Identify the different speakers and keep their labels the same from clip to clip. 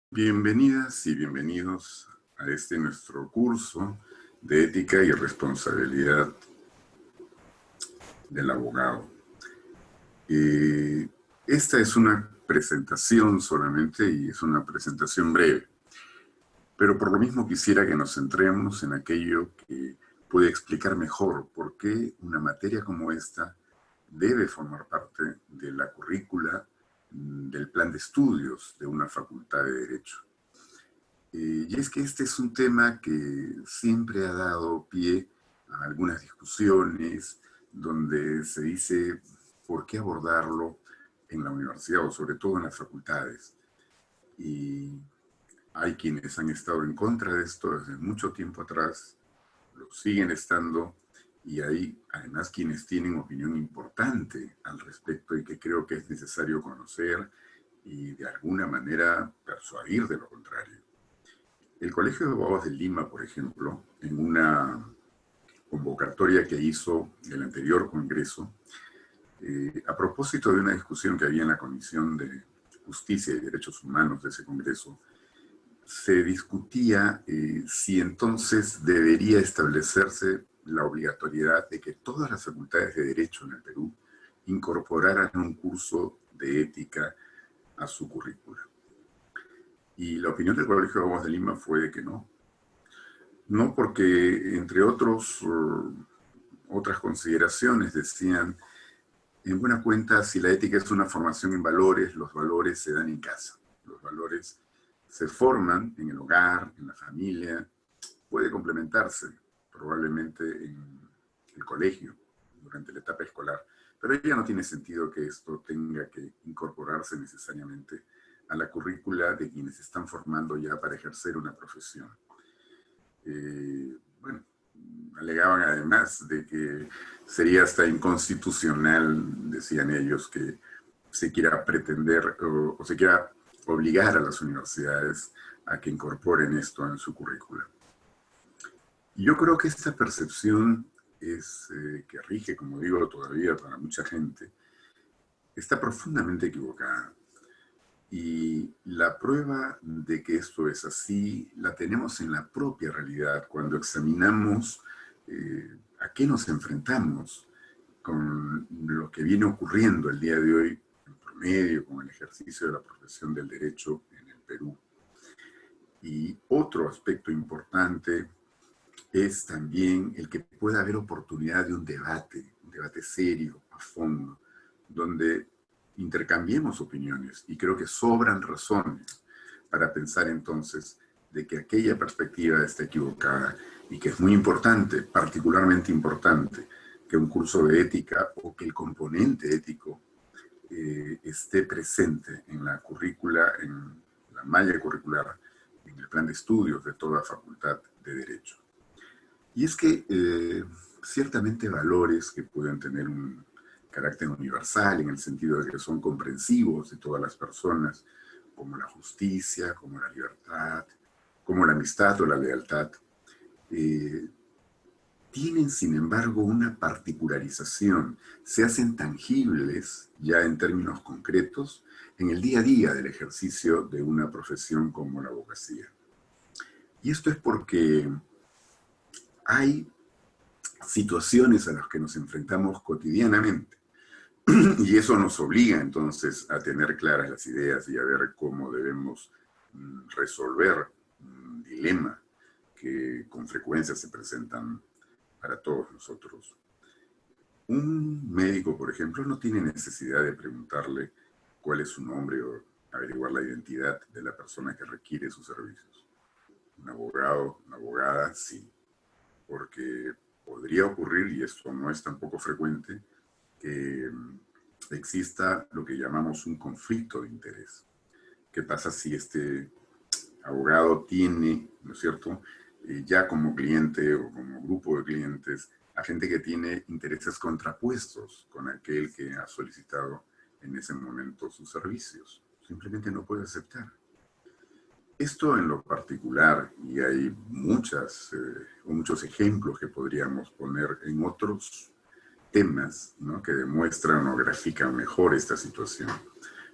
Speaker 1: Bienvenidas y bienvenidos a este nuestro curso de ética y responsabilidad del abogado. Esta es una presentación solamente y es una presentación breve, pero por lo mismo quisiera que nos centremos en aquello que puede explicar mejor por qué una materia como esta debe formar parte de la currícula del plan de estudios de una facultad de Derecho. Y es que este es un tema que siempre ha dado pie a algunas discusiones donde se dice por qué abordarlo en la universidad o sobre todo en las facultades. Y hay quienes han estado en contra de esto desde mucho tiempo atrás, lo siguen estando, y hay además quienes tienen opinión importante al respecto y que creo que es necesario conocer y de alguna manera persuadir de lo contrario. El Colegio de Abogados de Lima, por ejemplo, en una convocatoria que hizo el anterior Congreso, a propósito de una discusión que había en la Comisión de Justicia y Derechos Humanos de ese Congreso, se discutía si entonces debería establecerse la obligatoriedad de que todas las facultades de Derecho en el Perú incorporaran un curso de ética a su currícula. Y la opinión del Colegio de Abogados de Lima fue de que no. No porque, entre otras consideraciones, decían, en buena cuenta, si la ética es una formación en valores, los valores se dan en casa. Los valores se forman en el hogar, en la familia, puede complementarse probablemente en el colegio, durante la etapa escolar, pero ya no tiene sentido que esto tenga que incorporarse necesariamente a la currícula de quienes se están formando ya para ejercer una profesión. Bueno, alegaban además de que sería hasta inconstitucional, decían ellos, que se quiera pretender o se quiera obligar a las universidades a que incorporen esto en su currícula. Y yo creo que esta percepción es que rige, como digo, todavía para mucha gente, está profundamente equivocada. Y la prueba de que esto es así la tenemos en la propia realidad, cuando examinamos a qué nos enfrentamos con lo que viene ocurriendo el día de hoy en promedio con el ejercicio de la profesión del derecho en el Perú. Y otro aspecto importante es también el que pueda haber oportunidad de un debate serio, a fondo, donde intercambiemos opiniones, y creo que sobran razones para pensar entonces de que aquella perspectiva está equivocada y que es muy importante, particularmente importante, que un curso de ética o que el componente ético esté presente en la currícula, en la malla curricular, en el plan de estudios de toda facultad de Derecho. Y es que ciertamente valores que pueden tener un carácter universal en el sentido de que son comprensivos de todas las personas, como la justicia, como la libertad, como la amistad o la lealtad, tienen sin embargo una particularización, se hacen tangibles ya en términos concretos en el día a día del ejercicio de una profesión como la abogacía. Y esto es porque hay situaciones a las que nos enfrentamos cotidianamente. Y eso nos obliga entonces a tener claras las ideas y a ver cómo debemos resolver un dilema que con frecuencia se presentan para todos nosotros. Un médico, por ejemplo, no tiene necesidad de preguntarle cuál es su nombre o averiguar la identidad de la persona que requiere sus servicios. Un abogado, una abogada, sí, porque podría ocurrir, y esto no es tampoco frecuente, que exista lo que llamamos un conflicto de interés. ¿Qué pasa si este abogado tiene, ¿no es cierto?, ya como cliente o como grupo de clientes, a gente que tiene intereses contrapuestos con aquel que ha solicitado en ese momento sus servicios? Simplemente no puede aceptar. Esto en lo particular, y hay muchos ejemplos que podríamos poner en otros temas, ¿no?, que demuestran o grafican mejor esta situación.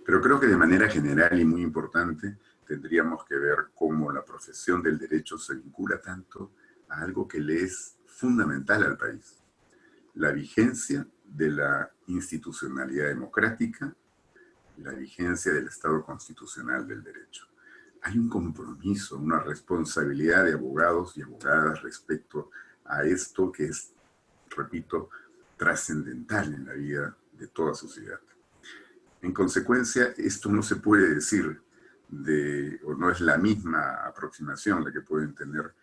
Speaker 1: Pero creo que de manera general y muy importante tendríamos que ver cómo la profesión del derecho se vincula tanto a algo que le es fundamental al país: la vigencia de la institucionalidad democrática, la vigencia del Estado constitucional del derecho. Hay un compromiso, una responsabilidad de abogados y abogadas respecto a esto que es, repito, trascendental en la vida de toda sociedad. En consecuencia, esto no se puede decir o no es la misma aproximación la que pueden tener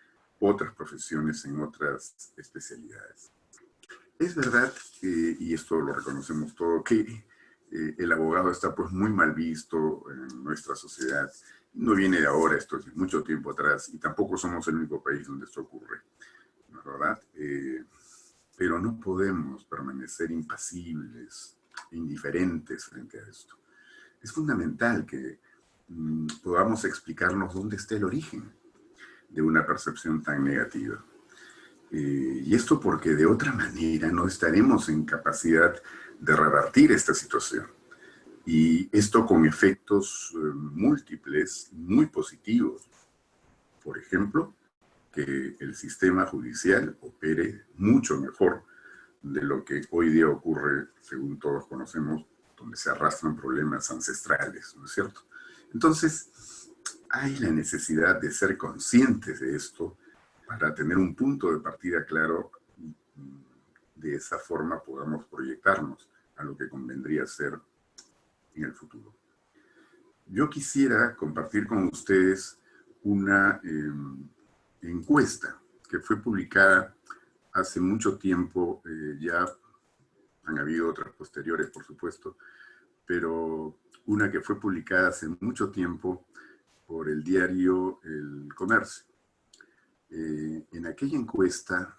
Speaker 1: otras profesiones en otras especialidades. Es verdad, y esto lo reconocemos todos, que el abogado está pues muy mal visto en nuestra sociedad. No viene de ahora, esto es de mucho tiempo atrás, y tampoco somos el único país donde esto ocurre, ¿no es verdad? Pero no podemos permanecer impasibles, indiferentes frente a esto. Es fundamental que podamos explicarnos dónde está el origen de una percepción tan negativa. Y esto porque de otra manera no estaremos en capacidad de revertir esta situación. Y esto con efectos múltiples, muy positivos. Por ejemplo, que el sistema judicial opere mucho mejor de lo que hoy día ocurre, según todos conocemos, donde se arrastran problemas ancestrales, ¿no es cierto? Entonces, hay la necesidad de ser conscientes de esto para tener un punto de partida claro y de esa forma podamos proyectarnos a lo que convendría ser en el futuro. Yo quisiera compartir con ustedes una encuesta que fue publicada hace mucho tiempo, ya han habido otras posteriores, por supuesto, pero una que fue publicada hace mucho tiempo por el diario El Comercio. En aquella encuesta,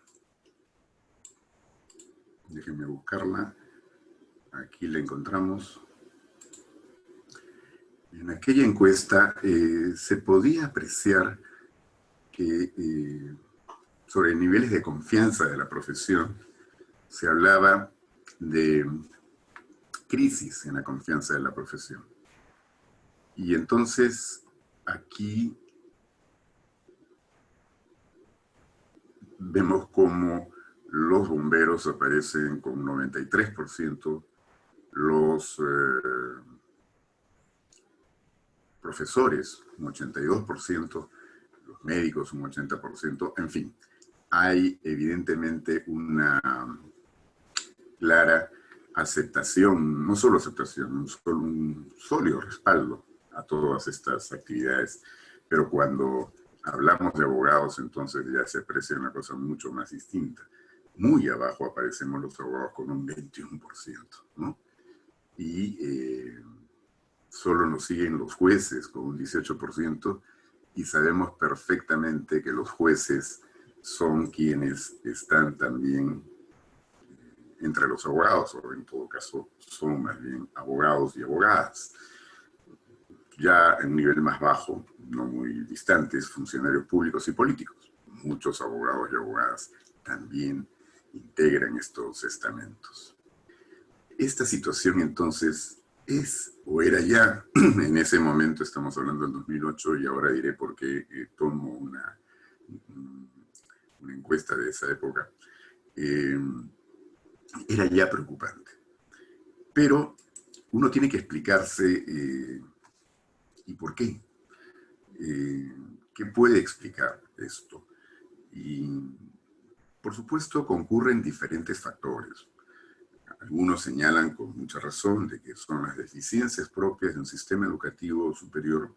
Speaker 1: déjenme buscarla, aquí la encontramos. En aquella encuesta se podía apreciar que sobre niveles de confianza de la profesión se hablaba de crisis en la confianza de la profesión. Y entonces aquí vemos cómo los bomberos aparecen con 93%, los profesores un 82%, los médicos un 80%, en fin, hay evidentemente una clara aceptación, no solo aceptación, un sólido respaldo a todas estas actividades, pero cuando hablamos de abogados, entonces ya se aprecia una cosa mucho más distinta. Muy abajo aparecemos los abogados con un 21%, ¿no? Y solo nos siguen los jueces con un 18%, y sabemos perfectamente que los jueces son quienes están también entre los abogados, o en todo caso son más bien abogados y abogadas. Ya en un nivel más bajo, no muy distantes, funcionarios públicos y políticos. Muchos abogados y abogadas también integran estos estamentos. Esta situación entonces es, o era ya, en ese momento, estamos hablando del 2008, y ahora diré por qué tomo una encuesta de esa época, era ya preocupante. Pero uno tiene que explicarse ¿y por qué? ¿Qué puede explicar esto? Y, por supuesto, concurren diferentes factores. Algunos señalan con mucha razón de que son las deficiencias propias de un sistema educativo superior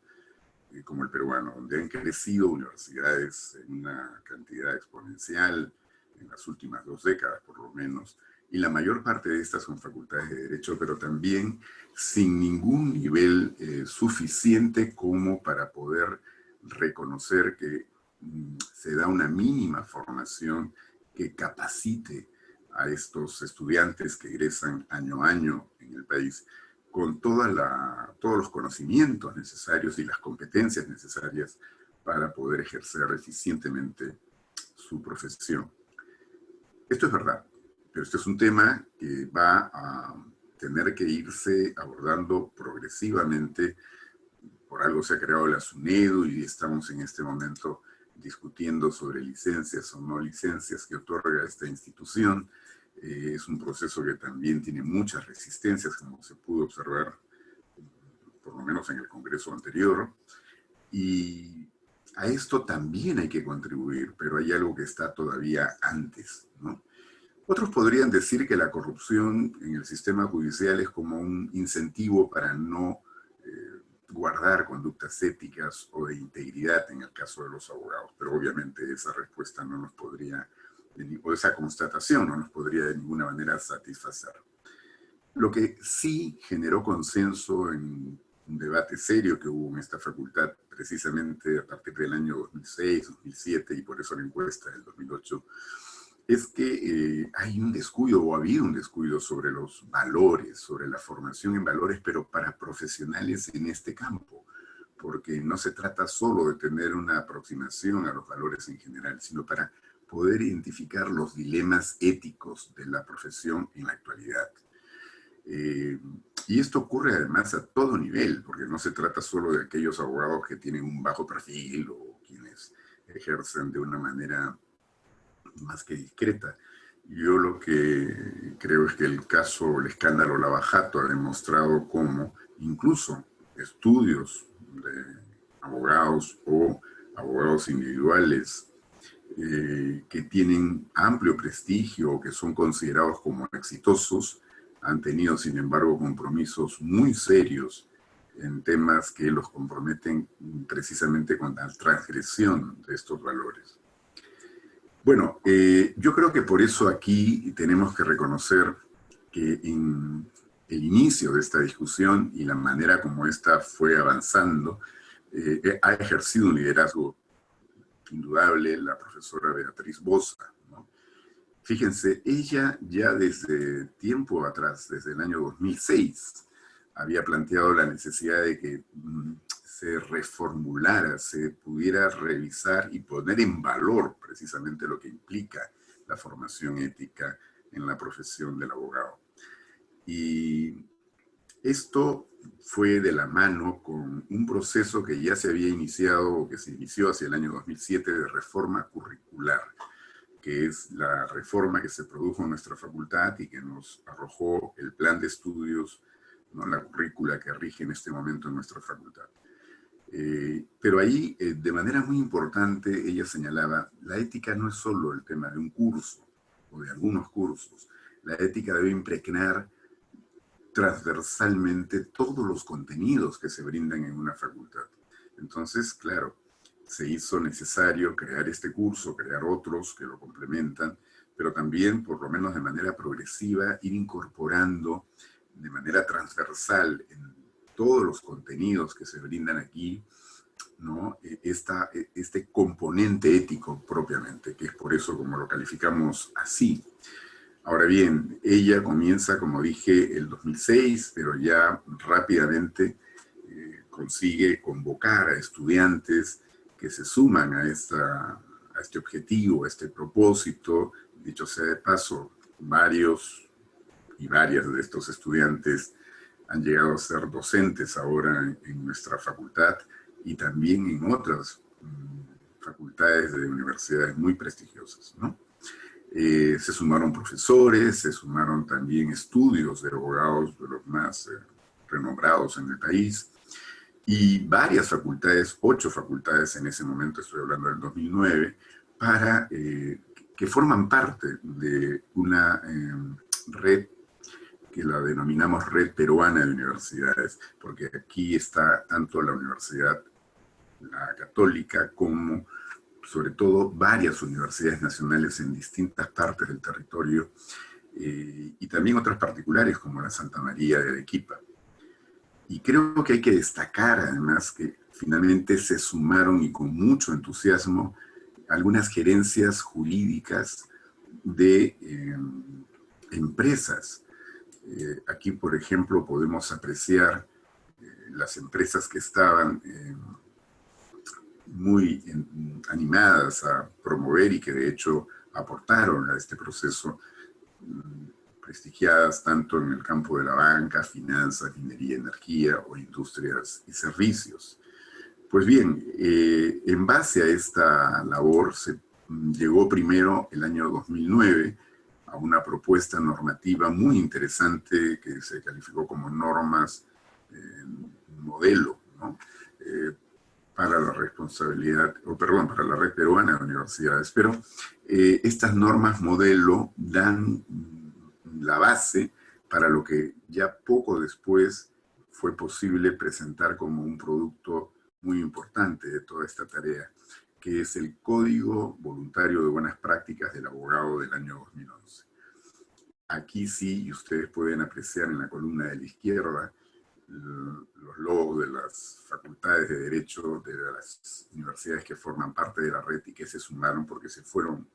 Speaker 1: como el peruano, donde han crecido universidades en una cantidad exponencial en las últimas 2 décadas, por lo menos, y la mayor parte de estas son facultades de Derecho, pero también sin ningún nivel suficiente como para poder reconocer que se da una mínima formación que capacite a estos estudiantes que egresan año a año en el país con todos los conocimientos necesarios y las competencias necesarias para poder ejercer eficientemente su profesión. Esto es verdad, pero este es un tema que va a tener que irse abordando progresivamente. Por algo se ha creado la SUNEDU y estamos en este momento discutiendo sobre licencias o no licencias que otorga esta institución. Es un proceso que también tiene muchas resistencias, como se pudo observar, por lo menos en el Congreso anterior. Y a esto también hay que contribuir, pero hay algo que está todavía antes, ¿no? Otros podrían decir que la corrupción en el sistema judicial es como un incentivo para no guardar conductas éticas o de integridad en el caso de los abogados, pero obviamente esa respuesta no nos podría, o esa constatación no nos podría de ninguna manera satisfacer. Lo que sí generó consenso en un debate serio que hubo en esta facultad precisamente a partir del año 2006, 2007 y por eso la encuesta del 2008, es que hay un descuido o ha habido un descuido sobre los valores, sobre la formación en valores, pero para profesionales en este campo, porque no se trata solo de tener una aproximación a los valores en general, sino para poder identificar los dilemas éticos de la profesión en la actualidad. Y esto ocurre además a todo nivel, porque no se trata solo de aquellos abogados que tienen un bajo perfil o quienes ejercen de una manera más que discreta. Yo lo que creo es que el caso, el escándalo Lava Jato ha demostrado cómo incluso estudios de abogados o abogados individuales que tienen amplio prestigio o que son considerados como exitosos, han tenido sin embargo compromisos muy serios en temas que los comprometen precisamente con la transgresión de estos valores. Bueno, yo creo que por eso aquí tenemos que reconocer que en el inicio de esta discusión y la manera como esta fue avanzando, ha ejercido un liderazgo indudable la profesora Beatriz Boza, ¿no? Fíjense, ella ya desde tiempo atrás, desde el año 2006, había planteado la necesidad de que se reformulara, se pudiera revisar y poner en valor precisamente lo que implica la formación ética en la profesión del abogado. Y esto fue de la mano con un proceso que ya se había iniciado, o que se inició hacia el año 2007, de reforma curricular, que es la reforma que se produjo en nuestra facultad y que nos arrojó el plan de estudios, ¿no?, la currícula que rige en este momento en nuestra facultad. Pero ahí, de manera muy importante, ella señalaba, la ética no es solo el tema de un curso o de algunos cursos. La ética debe impregnar transversalmente todos los contenidos que se brindan en una facultad. Entonces, claro, se hizo necesario crear este curso, crear otros que lo complementan, pero también, por lo menos de manera progresiva, ir incorporando de manera transversal en todos los contenidos que se brindan aquí, ¿no?, este componente ético propiamente, que es por eso como lo calificamos así. Ahora bien, ella comienza, como dije, el 2006, pero ya rápidamente consigue convocar a estudiantes que se suman a este objetivo, a este propósito. Dicho sea de paso, varios y varias de estos estudiantes han llegado a ser docentes ahora en nuestra facultad y también en otras facultades de universidades muy prestigiosas, ¿no? Se sumaron profesores, se sumaron también estudios de abogados de los más renombrados en el país, y varias facultades, 8 facultades en ese momento, estoy hablando del 2009, que forman parte de una red que la denominamos Red Peruana de Universidades, porque aquí está tanto la Universidad la Católica como, sobre todo, varias universidades nacionales en distintas partes del territorio, y también otras particulares como la Santa María de Arequipa. Y creo que hay que destacar además que finalmente se sumaron y con mucho entusiasmo algunas gerencias jurídicas de empresas. Aquí, por ejemplo, podemos apreciar las empresas que estaban muy animadas a promover y que de hecho aportaron a este proceso. prestigiadas tanto en el campo de la banca, finanzas, minería, energía o industrias y servicios. Pues bien, en base a esta labor se llegó primero el año 2009 a una propuesta normativa muy interesante que se calificó como normas modelo, ¿no? Para la responsabilidad, o perdón, para la Red Peruana de Universidades. Pero estas normas modelo dan la base para lo que ya poco después fue posible presentar como un producto muy importante de toda esta tarea, que es el Código Voluntario de Buenas Prácticas del Abogado del año 2011. Aquí sí, y ustedes pueden apreciar en la columna de la izquierda, los logos de las facultades de Derecho de las universidades que forman parte de la red y que se sumaron porque se fueron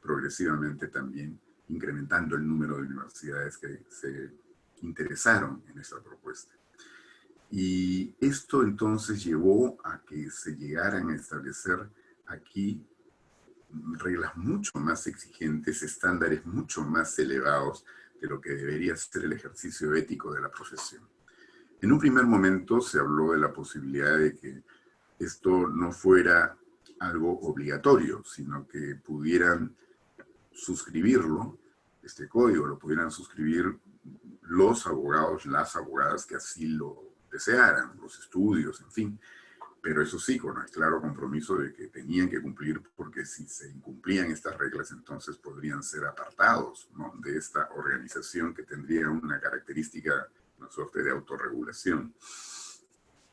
Speaker 1: progresivamente también incrementando el número de universidades que se interesaron en esta propuesta. Y esto entonces llevó a que se llegaran a establecer aquí reglas mucho más exigentes, estándares mucho más elevados de lo que debería ser el ejercicio ético de la profesión. En un primer momento se habló de la posibilidad de que esto no fuera algo obligatorio, sino que pudieran suscribirlo, este código lo pudieran suscribir los abogados, las abogadas que así lo desearan, los estudios, en fin. Pero eso sí, con el claro compromiso de que tenían que cumplir, porque si se incumplían estas reglas, entonces podrían ser apartados, ¿no?, de esta organización que tendría una característica, una suerte de autorregulación.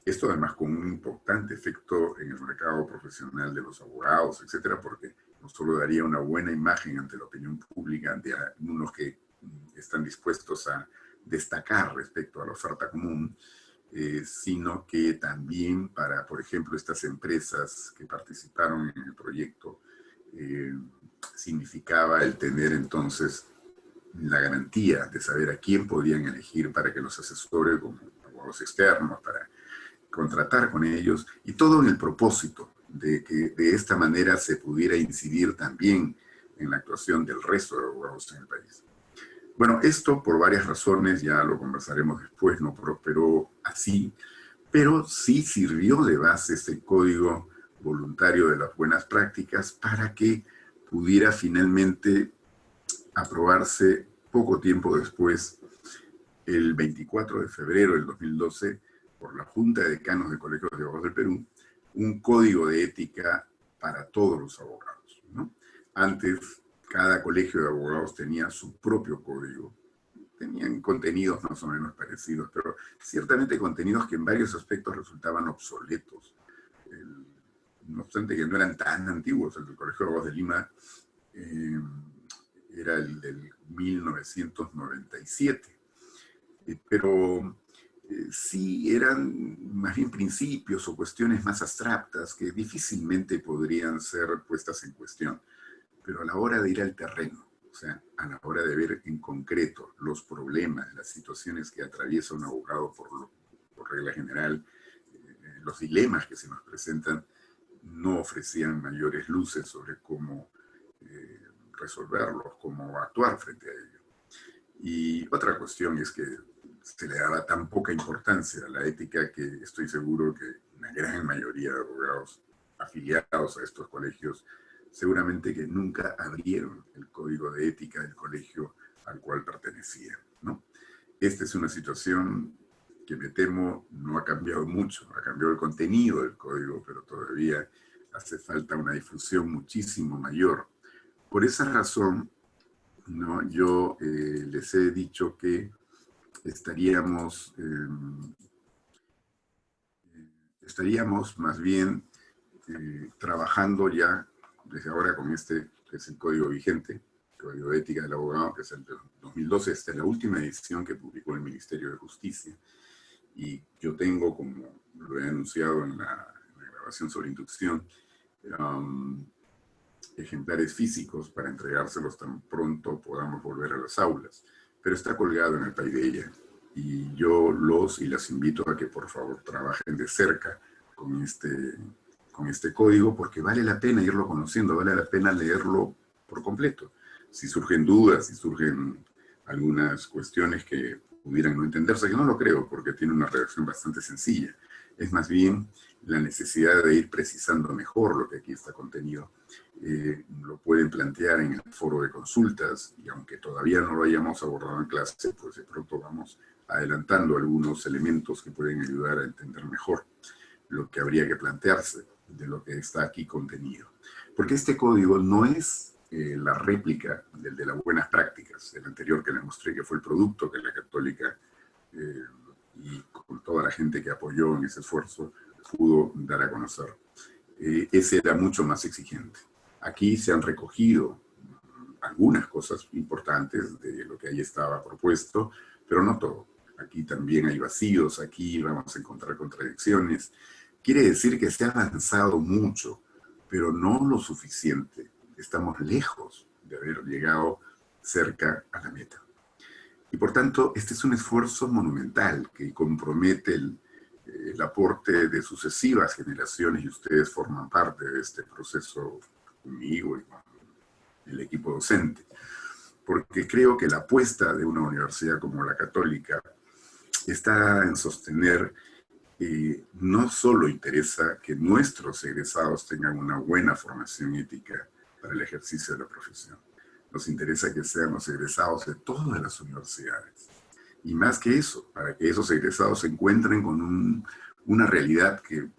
Speaker 1: Esto además con un importante efecto en el mercado profesional de los abogados, etcétera, porque no solo daría una buena imagen ante la opinión pública, ante unos que están dispuestos a destacar respecto a la oferta común, sino que también para, por ejemplo, estas empresas que participaron en el proyecto, significaba el tener entonces la garantía de saber a quién podían elegir para que los asesore como abogados externos, para contratar con ellos, y todo en el propósito de que de esta manera se pudiera incidir también en la actuación del resto de abogados en el país. Bueno, esto por varias razones, ya lo conversaremos después, no prosperó así, pero sí sirvió de base este código voluntario de las buenas prácticas para que pudiera finalmente aprobarse poco tiempo después, el 24 de febrero del 2012, por la Junta de Decanos de Colegios de Abogados del Perú, un código de ética para todos los abogados, ¿no? Antes, cada colegio de abogados tenía su propio código. Tenían contenidos más o menos parecidos, pero ciertamente contenidos que en varios aspectos resultaban obsoletos. No obstante que no eran tan antiguos. El del Colegio de Abogados de Lima era el del 1997. Pero sí eran más bien principios o cuestiones más abstractas que difícilmente podrían ser puestas en cuestión. Pero a la hora de ir al terreno, o sea, a la hora de ver en concreto los problemas, las situaciones que atraviesa un abogado por regla general, los dilemas que se nos presentan, no ofrecían mayores luces sobre cómo resolverlos, cómo actuar frente a ello. Y otra cuestión es que se le daba tan poca importancia a la ética que estoy seguro que una gran mayoría de abogados afiliados a estos colegios seguramente que nunca abrieron el código de ética del colegio al cual pertenecían, ¿no? Esta es una situación que me temo no ha cambiado mucho, ha cambiado el contenido del código, pero todavía hace falta una difusión muchísimo mayor. Por esa razón, ¿no?, yo les he dicho que estaríamos más bien trabajando ya desde ahora con este, que es el código vigente, el Código de Ética del Abogado, que es el de 2012. Esta es la última edición que publicó el Ministerio de Justicia. Y yo tengo, como lo he anunciado en la grabación sobre inducción, ejemplares físicos para entregárselos tan pronto podamos volver a las aulas. Pero está colgado en el Paideia. Y yo los y las invito a que por favor trabajen de cerca con este código, porque vale la pena irlo conociendo, vale la pena leerlo por completo. Si surgen dudas, si surgen algunas cuestiones que pudieran no entenderse, que no lo creo, porque tiene una redacción bastante sencilla. Es más bien la necesidad de ir precisando mejor lo que aquí está contenido. Lo pueden plantear en el foro de consultas, y aunque todavía no lo hayamos abordado en clase, pues de pronto vamos adelantando algunos elementos que pueden ayudar a entender mejor lo que habría que plantearse de lo que está aquí contenido. Porque este código no es la réplica del de las buenas prácticas, el anterior que le mostré, que fue el producto que la Católica y con toda la gente que apoyó en ese esfuerzo pudo dar a conocer. Ese era mucho más exigente. Aquí se han recogido algunas cosas importantes de lo que ahí estaba propuesto, pero no todo. Aquí también hay vacíos, aquí vamos a encontrar contradicciones. Quiere decir que se ha avanzado mucho, pero no lo suficiente. Estamos lejos de haber llegado cerca a la meta. Y por tanto, este es un esfuerzo monumental que compromete el aporte de sucesivas generaciones, y ustedes forman parte de este proceso conmigo y con el equipo docente. Porque creo que la apuesta de una universidad como la Católica está en sostener no solo interesa que nuestros egresados tengan una buena formación ética para el ejercicio de la profesión, nos interesa que sean los egresados de todas las universidades. Y más que eso, para que esos egresados se encuentren con una realidad que,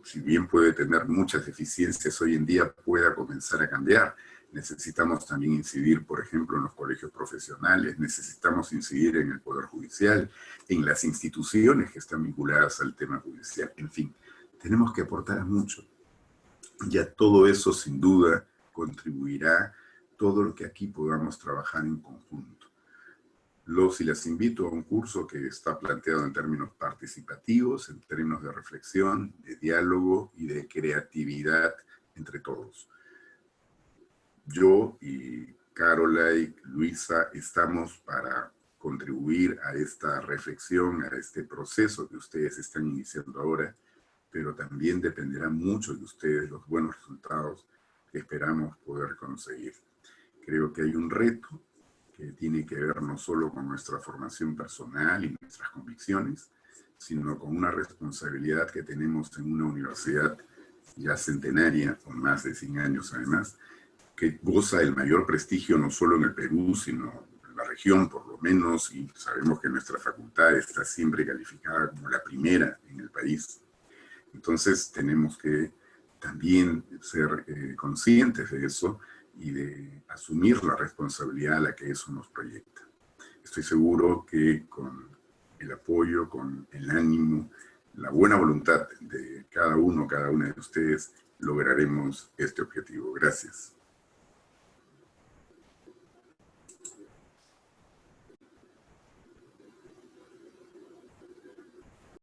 Speaker 1: si bien puede tener muchas deficiencias hoy en día, pueda comenzar a cambiar. Necesitamos también incidir, por ejemplo, en los colegios profesionales, necesitamos incidir en el Poder Judicial, en las instituciones que están vinculadas al tema judicial. En fin, tenemos que aportar mucho. Ya todo eso, sin duda, contribuirá todo lo que aquí podamos trabajar en conjunto. Los y las invito a un curso que está planteado en términos participativos, en términos de reflexión, de diálogo y de creatividad entre todos. Yo y Carola y Luisa estamos para contribuir a esta reflexión, a este proceso que ustedes están iniciando ahora, pero también dependerá mucho de ustedes los buenos resultados que esperamos poder conseguir. Creo que hay un reto que tiene que ver no solo con nuestra formación personal y nuestras convicciones, sino con una responsabilidad que tenemos en una universidad ya centenaria, con más de 100 años además, que goza del mayor prestigio no solo en el Perú, sino en la región por lo menos, y sabemos que nuestra facultad está siempre calificada como la primera en el país. Entonces tenemos que también ser conscientes de eso y de asumir la responsabilidad a la que eso nos proyecta. Estoy seguro que con el apoyo, con el ánimo, la buena voluntad de cada uno, cada una de ustedes, lograremos este objetivo. Gracias.